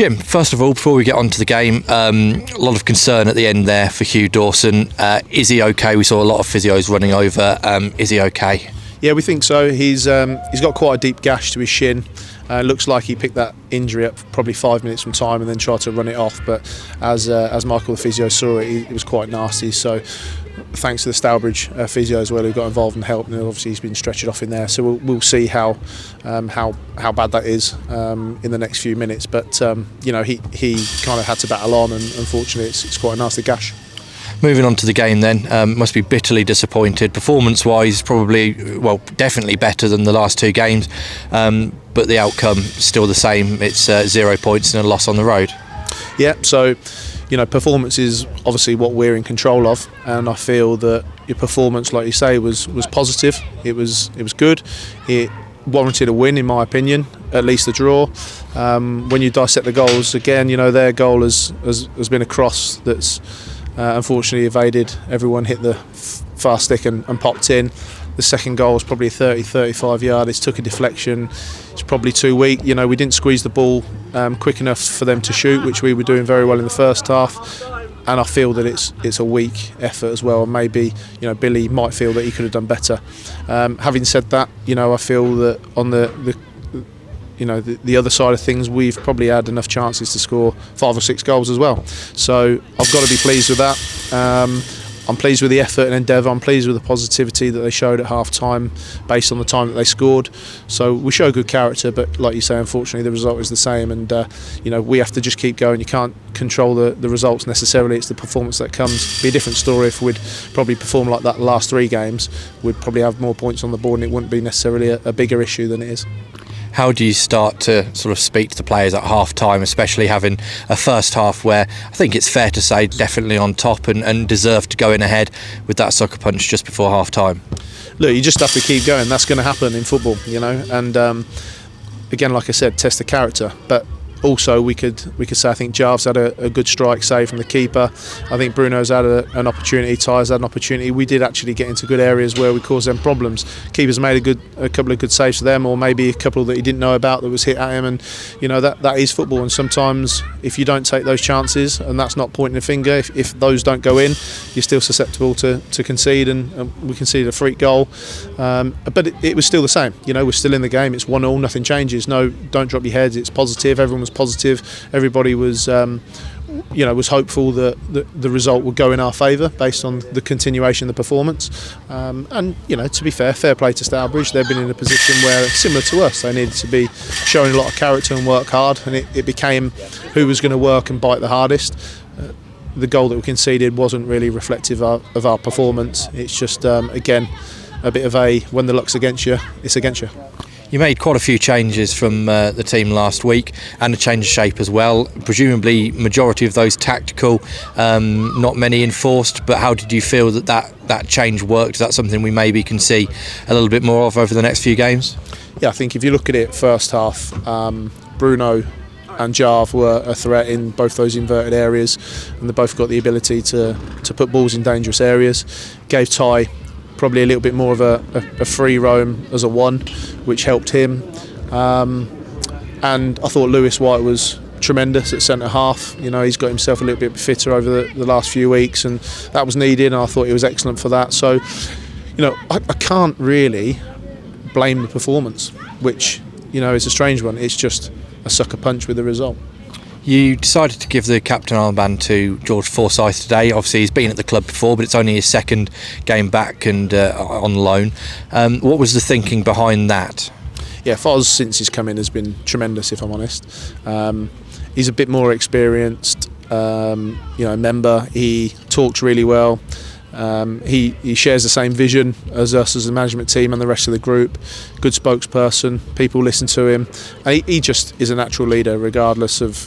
Jim, first of all, before we get on to the game, a lot of concern at the end there for Hugh Dawson. Is he okay? We saw a lot of physios running over. Is he okay? Yeah, we think so. He's got quite a deep gash to his shin. Looks like he picked that injury up probably 5 minutes from time and then tried to run it off. But as Michael the physio saw it, it was quite nasty. So thanks to the Stourbridge physio as well, who got involved and helped. And obviously he's been stretchered off in there. So we'll see how bad that is in the next few minutes. But he kind of had to battle on, and unfortunately it's quite a nasty gash. Moving on to the game then, must be bitterly disappointed. Performance-wise, probably, well, definitely better than the last two games, but the outcome still the same. It's 0 points and a loss on the road. Yeah, so, performance is obviously what we're in control of, and I feel that your performance, like you say, was positive. It was good. It warranted a win, in my opinion, at least a draw. When you dissect the goals, again, their goal has been a cross that's unfortunately evaded everyone, hit the far stick and popped in. The second goal was probably 30-35 yards. It took a deflection. It's probably too weak. We didn't squeeze the ball quick enough for them to shoot, which we were doing very well in the first half. And I feel that it's a weak effort as well. And maybe Billy might feel that he could have done better. Having said that, I feel that on the other side of things, we've probably had enough chances to score 5 or 6 goals as well. So I've got to be pleased with that. I'm pleased with the effort and endeavour. I'm pleased with the positivity that they showed at half-time based on the time that they scored. So we show good character, but like you say, unfortunately the result is the same, and we have to just keep going. You can't control the results necessarily. It's the performance that comes. It'd be a different story if we'd probably perform like that the last 3 games. We'd probably have more points on the board and it wouldn't be necessarily a bigger issue than it is. How do you start to sort of speak to the players at half-time, especially having a first half where I think it's fair to say definitely on top and deserved to go in ahead with that sucker punch just before half-time? Look, you just have to keep going. That's going to happen in football, and again, like I said, test the character. But also we could say I think Jarv's had a good strike save from the keeper. I think Bruno's had an opportunity, Ty's had an opportunity. We did actually get into good areas where we caused them problems. Keeper's made a couple of good saves for them, or maybe a couple that he didn't know about that was hit at him, and that is football. And sometimes if you don't take those chances, and that's not pointing a finger, if those don't go in, you're still susceptible to concede, and we conceded a freak goal. But it was still the same. We're still in the game. It's 1-1, nothing changes. No, don't drop your heads. It's positive. Everyone was positive. Everybody was was hopeful that the result would go in our favour based on the continuation of the performance. And to be fair play to Stourbridge. They've been in a position where, similar to us, they needed to be showing a lot of character and work hard, and it became who was going to work and bite the hardest. The goal that we conceded wasn't really reflective of our performance. It's just again a bit of when the luck's against you, it's against you. You made quite a few changes from the team last week, and a change of shape as well. Presumably majority of those tactical, not many enforced, but how did you feel that change worked? Is that something we maybe can see a little bit more of over the next few games? Yeah, I think if you look at it first half, Bruno and Jarv were a threat in both those inverted areas, and they both got the ability to put balls in dangerous areas. Gave Ty probably a little bit more of a free roam as a 1, which helped him. And I thought Lewis White was tremendous at centre half. He's got himself a little bit fitter over the last few weeks, and that was needed, and I thought he was excellent for that. So, I can't really blame the performance, which, is a strange one. It's just a sucker punch with the result. You decided to give the captain armband to George Forsyth today. Obviously he's been at the club before, but it's only his second game back and on loan. What was the thinking behind that? Yeah, Foz since he's come in has been tremendous, if I'm honest. He's a bit more experienced, member. He talks really well. He shares the same vision as us as the management team and the rest of the group. Good spokesperson, people listen to him, and he just is a natural leader regardless of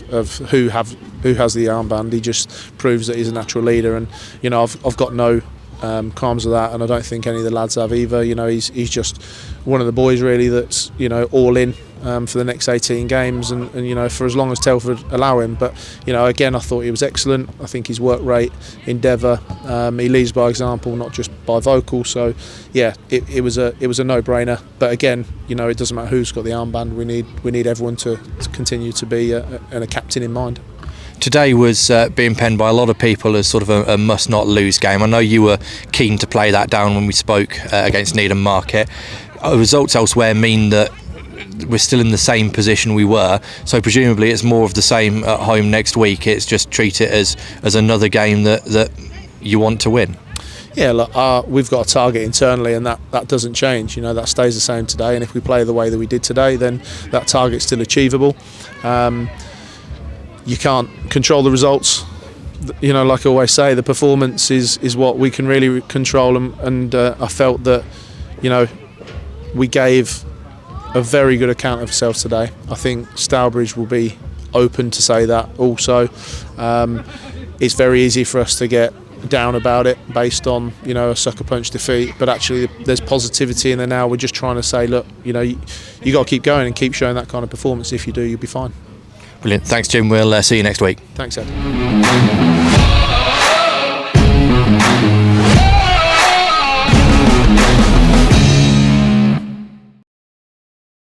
who has the armband. He just proves that he's a natural leader, and I've got no qualms with that, and I don't think any of the lads have either. He's just one of the boys really that's all in, for the next 18 games, and for as long as Telford allow him. But again, I thought he was excellent. I think his work rate, endeavour, he leads by example, not just by vocal. So yeah, it was a no-brainer. But again, it doesn't matter who's got the armband. We need everyone to continue to be a captain in mind. Today was being penned by a lot of people as sort of a must-not-lose game. I know you were keen to play that down when we spoke against Needham Market. Results elsewhere mean that we're still in the same position we were, so presumably it's more of the same at home next week. It's just treat it as another game that you want to win. Yeah, look, we've got a target internally, and that doesn't change. That stays the same today, and if we play the way that we did today, then that target's still achievable. You can't control the results. Like I always say, the performance is what we can really control, and I felt that we gave a very good account of ourselves today. I think Stourbridge will be open to say that also. It's very easy for us to get down about it based on a sucker punch defeat, but actually there's positivity in there now. We're just trying to say, look, you got to keep going and keep showing that kind of performance. If you do, you'll be fine. Brilliant. Thanks, Jim. We'll see you next week. Thanks, Ed.